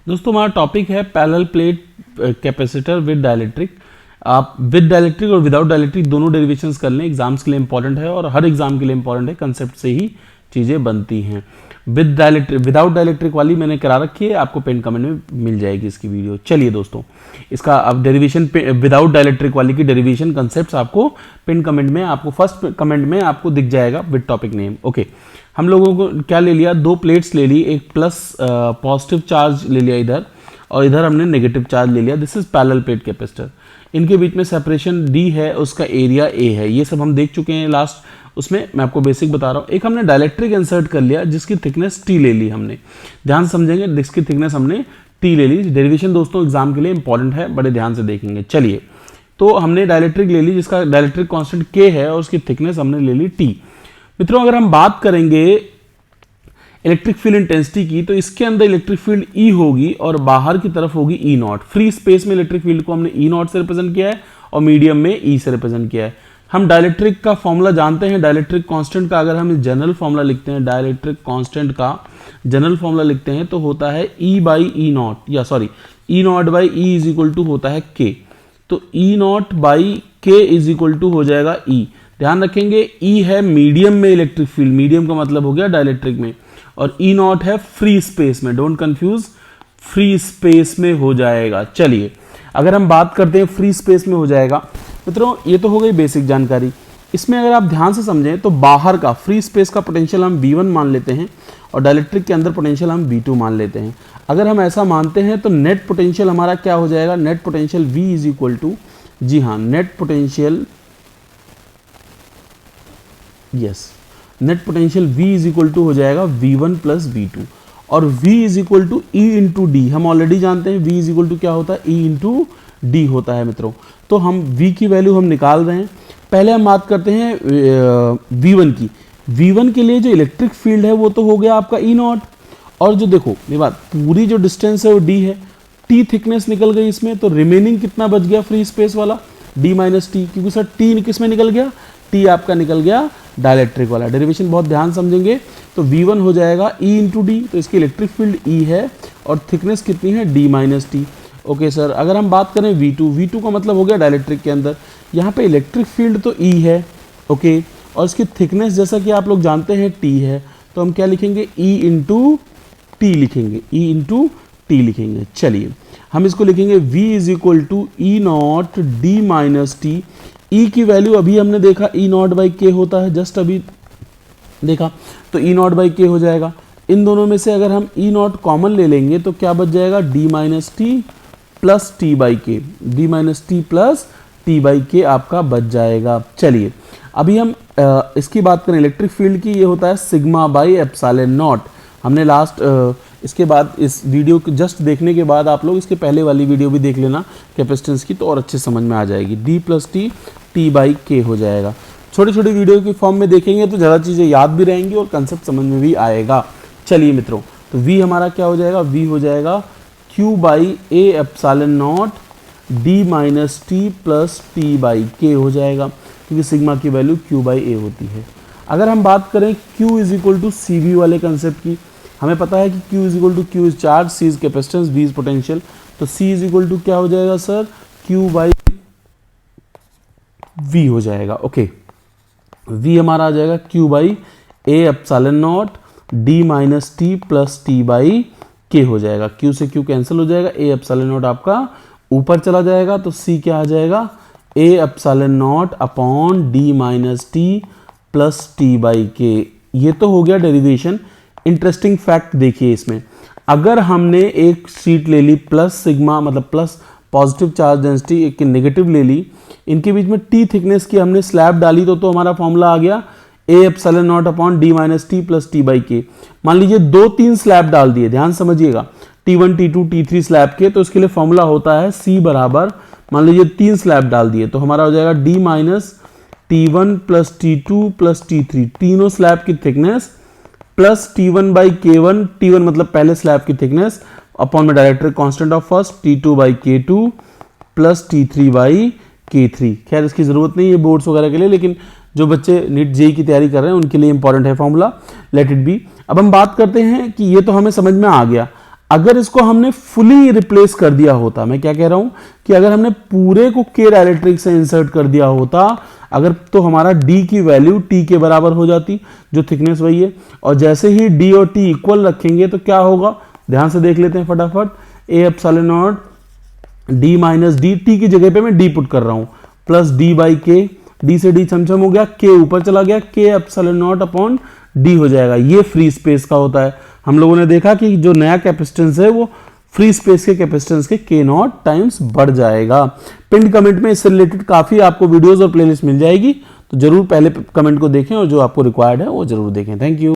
दोस्तों हमारा टॉपिक है parallel plate capacitor with dielectric. आप विद डाइलेक्ट्रिक और विदाउट डाइलेक्ट्रिक दोनों डेरिवेशंस कर लें, एग्जाम्स के लिए इंपॉर्टेंट है और हर एग्जाम के लिए इंपॉर्टेंट है, कंसेप्ट से ही चीज़ें बनती हैं। विद डाइलेक्ट्रिक विदाउट डाइलेक्ट्रिक वाली मैंने करा रखी है, आपको पिन कमेंट में मिल जाएगी इसकी वीडियो। चलिए दोस्तों, इसका अब डेरिवेशन विदाउट डाइलेक्ट्रिक वाली की डेरिवेशन कंसेप्ट आपको पिन कमेंट में, आपको फर्स्ट कमेंट में आपको दिख जाएगा विद टॉपिक नेम। ओके, हम लोगों को क्या ले लिया, दो प्लेट्स ले ली, एक प्लस पॉजिटिव चार्ज ले लिया इधर और इधर हमने नेगेटिव चार्ज ले लिया। This is parallel plate capacitor. इनके बीच में सेपरेशन डी है, उसका एरिया ए है, ये सब हम देख चुके हैं लास्ट उसमें। मैं आपको बेसिक बता रहा हूँ। एक हमने डाइलेक्ट्रिक इंसर्ट कर लिया जिसकी थिकनेस टी ले ली हमने, ध्यान समझेंगे, जिसकी थिकनेस हमने टी ले ली। डेरिवेशन दोस्तों एग्जाम के लिए इंपॉर्टेंट है, बड़े ध्यान से देखेंगे। चलिए, तो हमने डाइलेक्ट्रिक ले ली जिसका डाइलेक्ट्रिक कांस्टेंट के है और उसकी थिकनेस हमने ले ली टी। मित्रों, अगर हम बात करेंगे इलेक्ट्रिक फील्ड इंटेंसिटी की, तो इसके अंदर इलेक्ट्रिक फील्ड ई होगी और बाहर की तरफ होगी ई नॉट। फ्री स्पेस में इलेक्ट्रिक फील्ड को हमने ई नॉट से रिप्रेजेंट किया है और मीडियम में ई से रिप्रेजेंट किया है। हम डाइलेक्ट्रिक का फॉर्मूला जानते हैं। डाइलेक्ट्रिक कांस्टेंट का अगर हम जनरल फॉर्मूला लिखते हैं, डाइलेक्ट्रिक कांस्टेंट का जनरल फॉर्मूला लिखते हैं तो होता है ई बाई ई नॉट, या sorry E not by E is equal to होता है के। तो E not by K is equal to हो जाएगा ई। ध्यान रखेंगे, ई है मीडियम में इलेक्ट्रिक फील्ड, मीडियम का मतलब हो गया डाइलेक्ट्रिक में, और ई नॉट है फ्री स्पेस में, डोंट कंफ्यूज, फ्री स्पेस में हो जाएगा। चलिए, अगर हम बात करते हैं फ्री स्पेस में हो जाएगा, मित्रों ये तो हो गई बेसिक जानकारी। इसमें अगर आप ध्यान से समझें तो बाहर का फ्री स्पेस का पोटेंशियल हम V1 मान लेते हैं और डाइलेक्ट्रिक के अंदर पोटेंशियल हम V2 मान लेते हैं। अगर हम ऐसा मानते हैं तो नेट पोटेंशियल हमारा क्या हो जाएगा, net potential V is equal to, जी हाँ, net potential, yes, net potential V is equal to हो जाएगा V1 प्लस V2 और V is equal to E into D. हम ऑलरेडी जानते हैं V इज इक्वल टू क्या होता है, E इंटू डी होता है मित्रों। तो हम V की वैल्यू हम निकाल रहे हैं। पहले हम बात करते हैं V1 की। V1 के लिए जो इलेक्ट्रिक फील्ड है वो तो हो गया आपका E नॉट, और जो देखो मेरी बात, पूरी जो डिस्टेंस है वो D है, T थिकनेस निकल गई इसमें, तो रिमेनिंग कितना बच गया फ्री स्पेस वाला, D माइनस टी, क्योंकि सर T किस में निकल गया, T आपका निकल गया डाइलेक्ट्रिक वाला। डेरिवेशन बहुत ध्यान समझेंगे। तो V1 हो जाएगा E इंटू डी, तो इसकी इलेक्ट्रिक फील्ड E है और थिकनेस कितनी है, D minus T. Okay sir, अगर हम बात करें V2 का मतलब हो गया डाइलेक्ट्रिक के अंदर, यहाँ पे इलेक्ट्रिक फील्ड तो E है, ओके, और इसकी थिकनेस जैसा कि आप लोग जानते हैं T है, तो हम क्या लिखेंगे, E इंटू टी लिखेंगे, E इंटू टी लिखेंगे। चलिए, हम इसको लिखेंगे V is equal to E naught D minus T. E की वैल्यू अभी हमने देखा ई नॉट बाई के होता है, जस्ट अभी देखा, तो ई नॉट बाई के हो जाएगा। इन दोनों में से अगर हम ई नॉट कॉमन ले लेंगे तो क्या बच जाएगा, D minus T plus T by K, D minus T plus T by K आपका बच जाएगा। चलिए, अभी हम इसकी बात करें इलेक्ट्रिक फील्ड की, ये होता है सिग्मा बाई एप्सिलॉन नॉट। हमने लास्ट इसके बाद इस वीडियो को जस्ट देखने के बाद आप लोग इसके पहले वाली वीडियो भी देख लेना कैपेसिटेंस की, तो और अच्छे समझ में आ जाएगी। D plus T, T by के हो जाएगा। छोटी छोटी वीडियो की फॉर्म में देखेंगे तो ज़्यादा चीज़ें याद भी रहेंगी और कंसेप्ट समझ में भी आएगा। चलिए मित्रों, तो V हमारा क्या हो जाएगा, V हो जाएगा Q by A epsilon not D minus T plus T by के हो जाएगा, क्योंकि सिग्मा की वैल्यू Q बाई ए होती है। अगर हम बात करें Q is equal to C V वाले कंसेप्ट की, हमें पता है कि Q is equal to Q is charge, C is capacitance, V is potential, तो C इज इक्वल टू क्या हो जाएगा सर, Q बाई V हो जाएगा। ओके, V हमारा आ जाएगा Q by A epsilon not D minus T plus T by के हो जाएगा। Q से Q कैंसिल हो जाएगा, ए एप्सिलॉन नॉट आपका ऊपर चला जाएगा, तो C क्या आ जाएगा, A epsilon not upon D minus T plus T by के। ये तो हो गया डेरिवेशन। इंटरेस्टिंग फैक्ट देखिए इसमें, अगर हमने एक शीट ले ली प्लस सिग्मा, मतलब प्लस पॉजिटिव चार्ज डेंसिटी, एक नेगेटिव ले ली, इनके बीच में टी थिकनेस की हमने स्लैब डाली, तो हमारा फॉर्मूला आ गया A epsilon not upon D minus T plus T by के। मान लीजिए 2-3 स्लैब डाल दिए, ध्यान समझिएगा, T1 T2 T3 स्लैब के, तो इसके लिए फॉर्मूला होता है C बराबर, मान लीजिए 3 स्लैब डाल दिए तो हमारा हो जाएगा D minus T1 plus T2 plus T3, तीनों स्लैब की thickness plus T1 by K1, T1 मतलब पहले स्लैब की थिकनेस, अपॉन में dielectric constant of first, T2 by K2 plus T3 by K3। खैर इसकी जरूरत नहीं है बोर्ड्स वगैरह के लिए, लेकिन जो बच्चे नीट जेई की तैयारी कर रहे हैं उनके लिए इंपॉर्टेंट है फॉर्मूला, लेट इट बी। अब हम बात करते हैं कि ये तो हमें समझ में आ गया। अगर इसको हमने फुली रिप्लेस कर दिया होता, मैं क्या कह रहा हूं कि अगर हमने पूरे को k डायरेक्ट्रिक्स से इंसर्ट कर दिया होता अगर, तो हमारा d की वैल्यू t के बराबर हो जाती, जो थिकनेस वही है। और जैसे ही d और t इक्वल रखेंगे तो क्या होगा, ध्यान से देख लेते हैं फटाफट। a epsilon not d minus D, t की जगह पे मैं d पुट कर रहा हूं, प्लस d बाई के, d से d छमछम हो गया, k ऊपर चला गया, k epsilon not upon d हो जाएगा। ये फ्री स्पेस का होता है। हम लोगों ने देखा कि जो नया कैपेसिटेंस है वो फ्री स्पेस के कैपेसिटेंस के k नॉट टाइम्स बढ़ जाएगा। पिन कमेंट में इससे रिलेटेड काफी आपको वीडियोस और प्लेलिस्ट मिल जाएगी, तो जरूर पहले कमेंट को देखें और जो आपको रिक्वायर्ड है वो जरूर देखें। Thank you.